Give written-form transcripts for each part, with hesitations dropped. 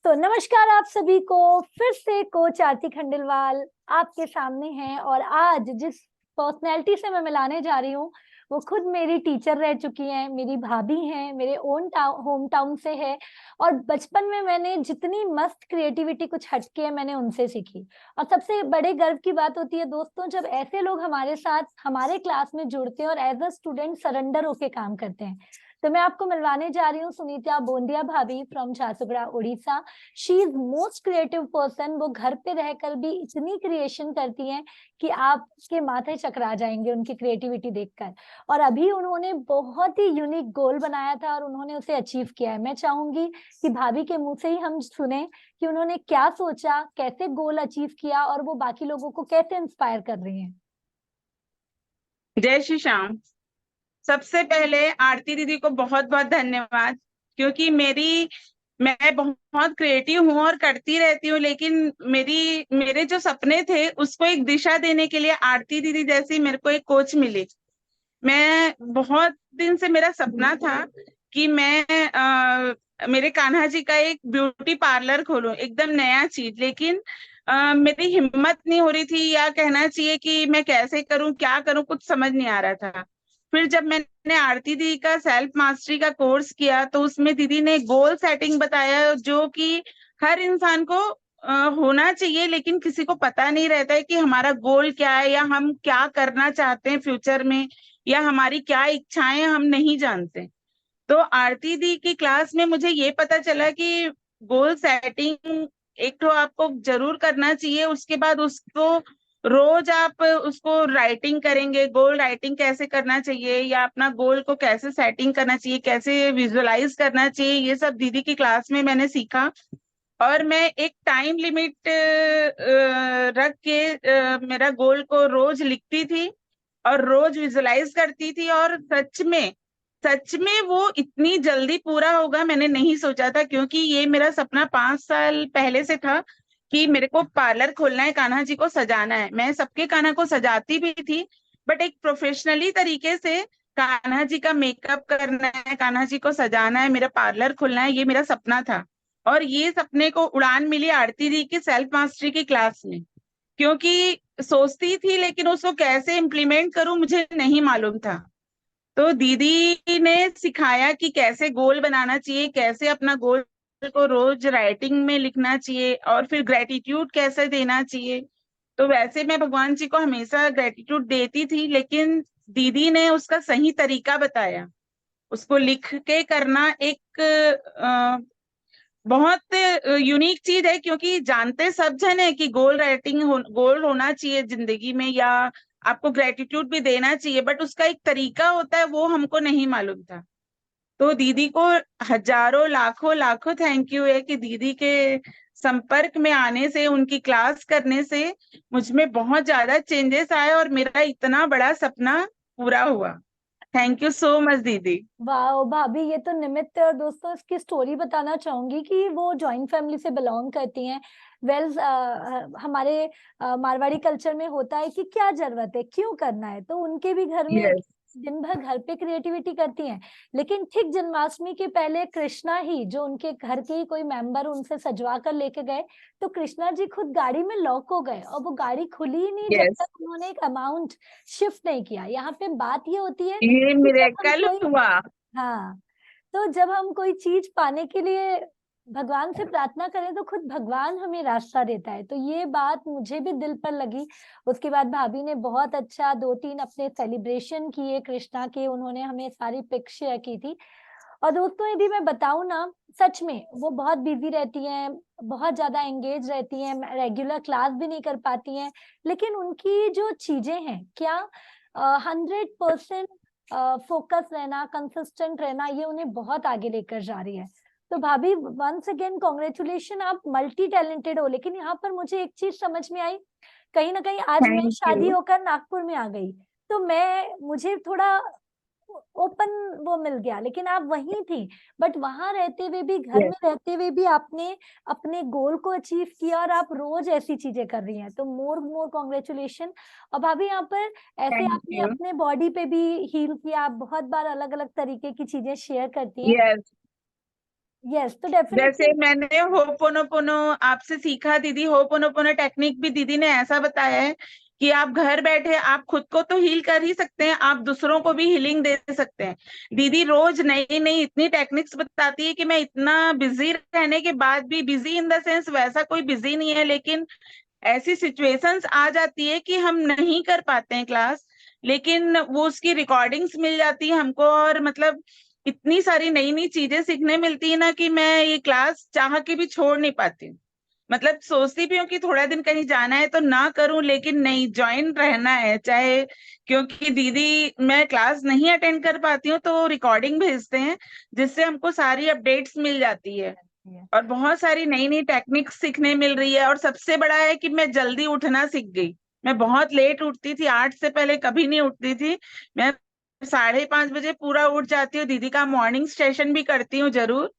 तो नमस्कार आप सभी को। फिर से कोच आरती खंडेलवाल आपके सामने हैं और आज जिस पर्सनैलिटी से मैं मिलाने जा रही हूँ वो खुद मेरी टीचर रह चुकी हैं, मेरी भाभी हैं, मेरे ओन होम टाउन से है। और बचपन में मैंने जितनी मस्त क्रिएटिविटी कुछ हटके है मैंने उनसे सीखी। और सबसे बड़े गर्व की बात होती है दोस्तों जब ऐसे लोग हमारे साथ हमारे क्लास में जुड़ते हैं और एज अ स्टूडेंट सरेंडर होके काम करते हैं। तो मैं आपको मिलवाने जा रही हूँ सुनीता बोंदिया भाभी from Jharsuguda Orissa. She is most creative person. वो घर पे रहकर भी इतनी क्रिएशन करती हैं कि आपके माथे चकरा जाएंगे उनकी क्रिएटिविटी देखकर। और अभी उन्होंने बहुत ही यूनिक गोल बनाया था और उन्होंने उसे अचीव किया है। मैं चाहूंगी कि भाभी के मुंह से ही हम सुने कि उन्होंने क्या सोचा, कैसे गोल अचीव किया और वो बाकी लोगों को कैसे इंस्पायर कर रही हैं। जय श्री श्याम। सबसे पहले आरती दीदी को बहुत बहुत धन्यवाद, क्योंकि मैं बहुत क्रिएटिव हूँ और करती रहती हूँ, लेकिन मेरे जो सपने थे उसको एक दिशा देने के लिए आरती दीदी जैसी मेरे को एक कोच मिली। मैं बहुत दिन से मेरा सपना था कि मेरे कान्हा जी का एक ब्यूटी पार्लर खोलूं, एकदम नया चीज। लेकिन मेरी हिम्मत नहीं हो रही थी, या कहना चाहिए कि मैं कैसे करूं, क्या करूं, कुछ समझ नहीं आ रहा था। फिर जब मैंने आरती दीदी का सेल्फ मास्टरी का कोर्स किया तो उसमें दीदी ने गोल सेटिंग बताया, जो कि हर इंसान को होना चाहिए, लेकिन किसी को पता नहीं रहता है कि हमारा गोल क्या है या हम क्या करना चाहते हैं फ्यूचर में, या हमारी क्या इच्छाएं हम नहीं जानते। तो आरती दी की क्लास में मुझे ये पता चला कि गोल सेटिंग एक तो आपको जरूर करना चाहिए। उसके बाद उसको रोज आप उसको राइटिंग करेंगे, गोल राइटिंग कैसे करना चाहिए, या अपना गोल को कैसे सेटिंग करना चाहिए, कैसे विजुअलाइज करना चाहिए, ये सब दीदी की क्लास में मैंने सीखा। और मैं एक टाइम लिमिट रख के मेरा गोल को रोज लिखती थी और रोज विजुलाइज करती थी। और सच में वो इतनी जल्दी पूरा होगा मैंने नहीं सोचा था, क्योंकि ये मेरा सपना 5 साल पहले से था कि मेरे को पार्लर खोलना है, कान्हा जी को सजाना है। मैं सबके कान्हा को सजाती भी थी, बट एक प्रोफेशनली तरीके से कान्हा जी का मेकअप करना है, कान्हा जी को सजाना है, मेरा पार्लर खोलना है, ये मेरा सपना था। और ये सपने को उड़ान मिली आरती दी की सेल्फ मास्टरी की क्लास में, क्योंकि सोचती थी लेकिन उसको कैसे इम्प्लीमेंट करूं मुझे नहीं मालूम था। तो दीदी ने सिखाया कि कैसे गोल बनाना चाहिए, कैसे अपना गोल को रोज राइटिंग में लिखना चाहिए, और फिर ग्रेटिट्यूड कैसे देना चाहिए। तो वैसे मैं भगवान जी को हमेशा ग्रेटिट्यूड देती थी, लेकिन दीदी ने उसका सही तरीका बताया। उसको लिख के करना एक बहुत यूनिक चीज है, क्योंकि जानते सब जन है कि गोल होना चाहिए जिंदगी में, या आपको ग्रेटिट्यूड भी देना चाहिए, बट उसका एक तरीका होता है वो हमको नहीं मालूम था। तो दीदी को हजारों लाखों लाखों थैंक यू है कि दीदी के संपर्क में आने से, उनकी क्लास करने से मुझ में बहुत ज्यादा चेंजेस आए और मेरा इतना बड़ा सपना पूरा हुआ। थैंक यू सो मच दीदी। वाह भाभी, ये तो निमित्त है। और दोस्तों इसकी स्टोरी बताना चाहूंगी कि वो जॉइंट फैमिली से बिलोंग करती हैं। वेल हमारे मारवाड़ी कल्चर में होता है कि क्या जरूरत है, क्यों करना है, तो उनके भी घर में यस। दिन भर घर पे क्रिएटिविटी करती हैं। लेकिन ठीक जन्माष्टमी के पहले कृष्णा ही, जो उनके घर के ही कोई मेंबर उनसे सजवा कर लेके गए, तो कृष्णा जी खुद गाड़ी में लॉक हो गए और वो गाड़ी खुली ही नहीं जब यस, तक उन्होंने एक अमाउंट शिफ्ट नहीं किया। यहाँ पे बात ये होती है ये कि जब हम मिरेकल कोई, हुआ। हाँ, तो जब हम कोई चीज पाने के लिए भगवान से प्रार्थना करें तो खुद भगवान हमें रास्ता देता है। तो ये बात मुझे भी दिल पर लगी। उसके बाद भाभी ने बहुत अच्छा 2-3 अपने सेलिब्रेशन किए कृष्णा के, उन्होंने हमें सारी पिक शेयर की थी। और दोस्तों यदि मैं बताऊं ना, सच में वो बहुत बिजी रहती हैं, बहुत ज्यादा एंगेज रहती हैं, रेगुलर क्लास भी नहीं कर पाती हैं। लेकिन उनकी जो चीजें हैं क्या, 100% फोकस रहना, कंसिस्टेंट रहना, ये उन्हें बहुत आगे लेकर जा रही है। तो भाभी वंस अगेन कॉन्ग्रेचुलेशन, आप मल्टी टैलेंटेड हो। लेकिन यहाँ पर मुझे एक चीज समझ में आई, कहीं ना कहीं आज मैं थैंक शादी यू। होकर नागपुर में आ गई तो मुझे थोड़ा ओपन वो मिल गया, लेकिन आप वहीं थी। बट वहां रहते हुए भी, घर में यस। रहते हुए भी आपने अपने गोल को अचीव किया और आप रोज ऐसी चीजें कर रही हैं। तो मोर मोर कॉन्ग्रेचुलेशन। और भाभी यहाँ पर ऐसे थैंक आपने यू। अपने बॉडी पे भी हील किया, आप बहुत बार अलग अलग तरीके की चीजें शेयर करती हैं। यस। यस, तो डेफिनेटली जैसे मैंने होपोनोपोनो आपसे सीखा दीदी, होपोनोपोनो टेक्निक भी दीदी ने ऐसा बताया है कि आप घर बैठे आप खुद को तो हील कर ही सकते हैं, आप दूसरों को भी हीलिंग दे सकते हैं। दीदी रोज नई नई इतनी टेक्निक्स बताती है कि मैं इतना बिजी रहने के बाद भी, बिजी इन द सेंस वैसा कोई बिजी नहीं है, लेकिन ऐसी सिचुएशंस आ जाती है कि हम नहीं कर पाते हैं क्लास, लेकिन वो उसकी रिकॉर्डिंग्स मिल जाती है हमको, और मतलब इतनी सारी नई नई चीजें सीखने मिलती है ना कि मैं ये क्लास चाह के भी छोड़ नहीं पाती हूँ। मतलब सोचती भी हूँ कि थोड़ा दिन कहीं जाना है तो ना करूं, लेकिन नहीं, ज्वाइन रहना है चाहे, क्योंकि दीदी मैं क्लास नहीं अटेंड कर पाती हूँ तो रिकॉर्डिंग भेजते हैं, जिससे हमको सारी अपडेट्स मिल जाती है और बहुत सारी नई नई टेक्निक्स सीखने मिल रही है। और सबसे बड़ा है कि मैं जल्दी उठना सीख गई। मैं बहुत लेट उठती थी, 8 से पहले कभी नहीं उठती थी। मैं 5:30 बजे पूरा उठ जाती हूँ, दीदी का मॉर्निंग सेशन भी करती हूँ जरूर।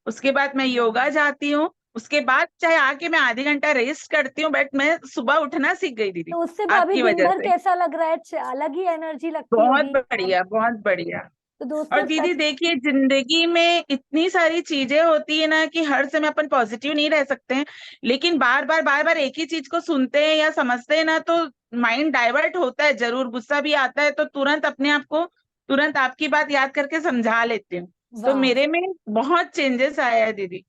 उसके बाद मैं योगा जाती हूँ, उसके बाद चाहे आके मैं आधी घंटा रेस्ट करती हूँ, बट मैं सुबह उठना सीख गई दीदी, तो उससे भाभी आपकी दिन वजह भर से। कैसा लग रहा है? अलग ही एनर्जी लगती बहुत होगी। बढ़िया, बहुत बढ़िया। तो और दोस्तों दीदी सच, देखिए, जिंदगी में इतनी सारी चीजें होती है ना कि हर समय अपन पॉजिटिव नहीं रह सकते हैं, लेकिन बार बार एक ही चीज को सुनते हैं या समझते हैं ना तो माइंड डाइवर्ट होता है जरूर, गुस्सा भी आता है, तो तुरंत अपने आप को, तुरंत आपकी बात याद करके समझा लेती हूँ। तो वाह। मेरे में बहुत चेंजेस आया है दीदी।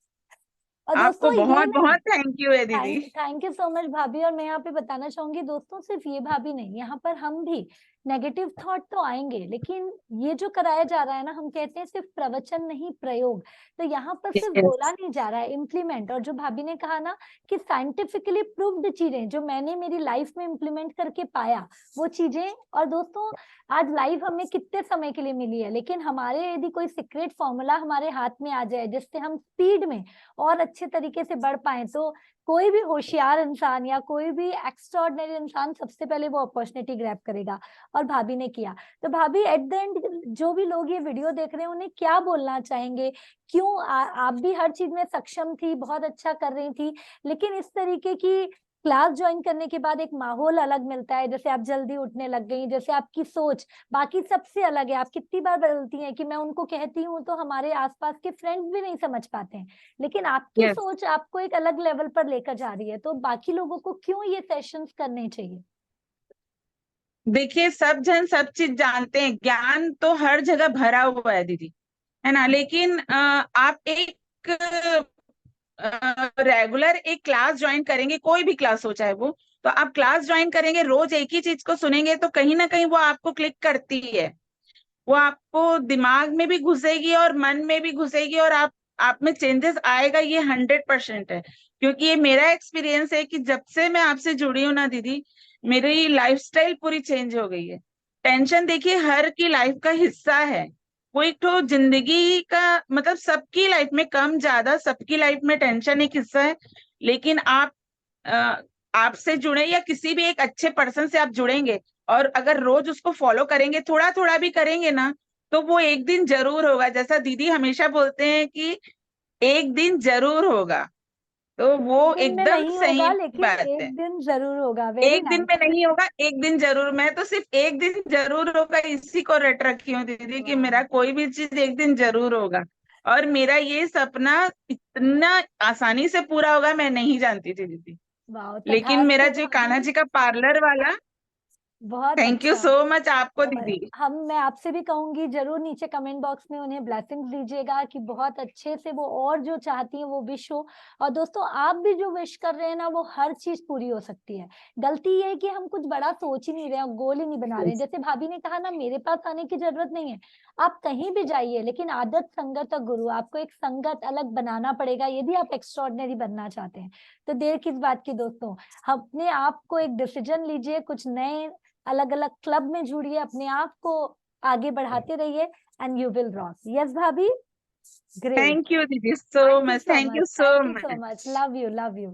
और आपको दोस्तों ये बहुत ना, बहुत थैंक यू है दीदी। थैंक यू सो मच भाभी। और मैं यहाँ पे बताना चाहूंगी दोस्तों, सिर्फ ये भाभी नहीं, यहाँ पर हम भी, नेगेटिव थॉट तो आएंगे, लेकिन ये जो कराया जा रहा है ना, हम कहते हैं सिर्फ प्रवचन नहीं, प्रयोग। तो यहाँ पर सिर्फ बोला यस, नहीं जा रहा है, इम्प्लीमेंट। और जो भाभी ने कहा ना कि साइंटिफिकली प्रूव्ड चीजें जो मैंने मेरी लाइफ में इम्प्लीमेंट करके पाया, वो चीजें। और दोस्तों आज लाइफ हमें कितने समय के लिए मिली है, लेकिन हमारे यदि कोई सीक्रेट फॉर्मूला हमारे हाथ में आ जाए जिससे हम स्पीड में और अच्छे तरीके से बढ़ पाए, तो कोई भी होशियार इंसान या कोई भी एक्स्ट्राऑर्डिनरी इंसान सबसे पहले वो अपॉर्चुनिटी ग्रैब करेगा। और भाभी ने किया। तो भाभी एट द एंड जो भी लोग ये वीडियो देख रहे हैं उन्हें क्या बोलना चाहेंगे? क्यों आप भी हर चीज में सक्षम थी, बहुत अच्छा कर रही थी, लेकिन इस तरीके की क्लास ज्वाइन करने के बाद एक माहौल अलग मिलता है, जैसे आप जल्दी उठने लग गई, जैसे आपकी सोच बाकी सबसे अलग है। आप कितनी बार बदलती हैं कि मैं उनको कहती हूँ तो हमारे आसपास के फ्रेंड्स भी नहीं समझ पाते हैं, लेकिन आपकी यस। सोच आपको एक अलग लेवल पर लेकर जा रही है। तो बाकी लोगों को क्यों ये सेशंस करने चाहिए? देखिए, सब जन सब चीज जानते हैं, ज्ञान तो हर जगह भरा हुआ है दीदी, है ना, लेकिन आप एक रेगुलर एक क्लास ज्वाइन करेंगे, कोई भी क्लास हो चाहे वो, तो आप क्लास ज्वाइन करेंगे, रोज एक ही चीज को सुनेंगे, तो कहीं ना कहीं वो आपको क्लिक करती है, वो आपको दिमाग में भी घुसेगी और मन में भी घुसेगी, और आप में चेंजेस आएगा, ये 100% है। क्योंकि ये मेरा एक्सपीरियंस है कि जब से मैं आपसे जुड़ी हूँ ना दीदी, मेरी लाइफस्टाइल पूरी चेंज हो गई है। टेंशन देखिए हर की लाइफ का हिस्सा है, वो एक तो जिंदगी का, मतलब सबकी लाइफ में कम ज्यादा सबकी लाइफ में टेंशन एक हिस्सा है। लेकिन आप अ, आपसे जुड़े या किसी भी एक अच्छे पर्सन से आप जुड़ेंगे, और अगर रोज उसको फॉलो करेंगे, थोड़ा थोड़ा भी करेंगे ना, तो वो एक दिन जरूर होगा, जैसा दीदी हमेशा बोलते हैं कि एक दिन जरूर होगा, तो एक वो दिन में एकदम नहीं सही होगा, लेकिन बात है। एक दिन जरूर होगा। वेरी एक दिन नाइस। में नहीं होगा, एक दिन जरूर, मैं तो सिर्फ एक दिन जरूर होगा इसी को रट रखी हूँ दीदी, कि वाह। मेरा कोई भी चीज एक दिन जरूर होगा। और मेरा ये सपना इतना आसानी से पूरा होगा मैं नहीं जानती थी दीदी। वाह, लेकिन मेरा तथास्तु जो कान्हा भाभी। जी का पार्लर वाला, बहुत थैंक यू अच्छा। सो मच आपको और दीदी। मैं आपसे भी कहूंगी, जरूर नीचे कमेंट बॉक्स में उन्हें ब्लेसिंग्स दीजिएगा कि बहुत अच्छे से वो और जो चाहती हैं वो विश हो। और दोस्तों आप भी जो विश कर रहे हैं ना, वो हर चीज पूरी हो सकती है। गलती ये है कि हम कुछ बड़ा सोच ही नहीं रहे हैं, गोल ही नहीं बना रहे हैं। जैसे भाभी ने कहा ना, मेरे पास आने की जरूरत नहीं है, आप कहीं भी जाइए, लेकिन आदत संगत और गुरु, आपको एक संगत अलग बनाना पड़ेगा यदि आप एक्स्ट्रॉर्डिनरी बनना चाहते हैं। तो देर किस बात की दोस्तों, अपने आप को एक डिसीजन लीजिए, कुछ नए अलग अलग क्लब में जुड़िए, अपने आप को आगे बढ़ाते रहिए, and you will rock. Yes भाभी। ग्रेट। थैंक यू दीदी so thank you much, so thank much, you so thank you so much. Much. Love you, love you.